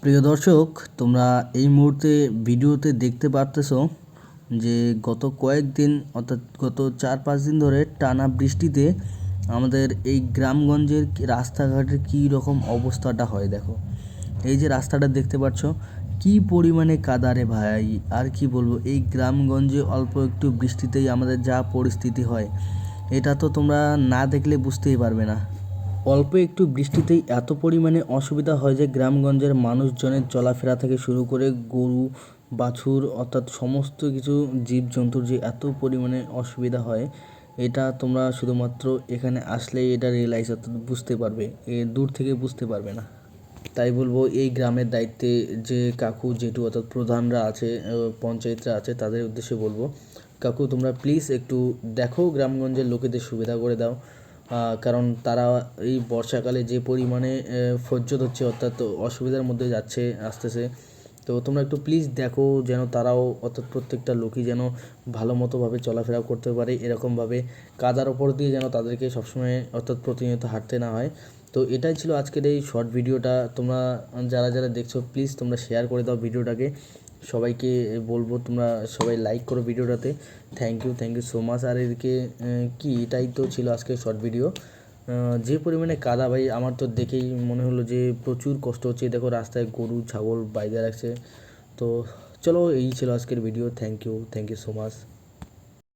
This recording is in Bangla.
প্রিয় দর্শক, তোমরা এই মুহূর্তে ভিডিওতে দেখতে পারতেছো যে গত কয়েকদিন অর্থাৎ গত 4-5 দিন ধরে টানা বৃষ্টিতে আমাদের এই গ্রামগঞ্জের রাস্তাঘাটের কী রকম অবস্থাটা হয় দেখো। এই যে রাস্তাটা দেখতে পাচ্ছ কী পরিমাণে কাদা রে ভাই, আর কি বলবো। এই গ্রামগঞ্জে অল্প একটু বৃষ্টিতেই আমাদের যা পরিস্থিতি হয়, এটা তো তোমরা না দেখলে বুঝতেই পারবে না। অল্প একটু বৃষ্টিতেই এত পরিমাণে অসুবিধা হয় যে গ্রামগঞ্জের মানুষজনের চলাফেরা থেকে শুরু করে গরু বাছুর অর্থাৎ সমস্ত কিছু জীবজন্তুর যে এত পরিমাণে অসুবিধা হয়, এটা তোমরা শুধুমাত্র এখানে আসলেই এটা রিয়েলাইজ অর্থাৎ বুঝতে পারবে, দূর থেকে বুঝতে পারবে না। তাই বলবো এই গ্রামের দায়িত্বে যে কাকু জেঠু অর্থাৎ প্রধানরা আছে, পঞ্চায়েতরা আছে, তাদের উদ্দেশ্যে বলবো, কাকু তোমরা প্লিজ একটু দেখো গ্রামগঞ্জের লোকেদের সুবিধা করে দাও। কারণ তারা এই বর্ষাকালে যে পরিমাণে ফজ্জত হচ্ছে অর্থাৎ অসুবিধার মধ্যে যাচ্ছে আসতেছে, তো তোমরা একটু প্লিজ দেখো যেন তারাও অর্থাৎ প্রত্যেকটা লোকই যেন ভালো মতোভাবে চলাফেরা করতে পারে, এরকমভাবে কাদার ওপর দিয়ে যেন তাদেরকে সবসময় অর্থাৎ প্রতিনিয়ত হাঁটতে না হয়। তো এটাই ছিল আজকের এই শর্ট ভিডিওটা। তোমরা যারা যারা দেখছো প্লিজ তোমরা শেয়ার করে দাও ভিডিওটাকে, সবাইকে বলবো তোমরা সবাই লাইক করো ভিডিওটাতে। Thank you so much. আর এদিকে কি এটাই তো ছিল আজকের শর্ট ভিডিও। যে পরিমাণে কাদা ভাই, আমার তো দেখেই মনে হলো যে প্রচুর কষ্ট হচ্ছে। দেখো রাস্তায় গরু ছাগল বাইরে রাখছে। তো চলো, এই ছিল আজকের video. Thank you so much.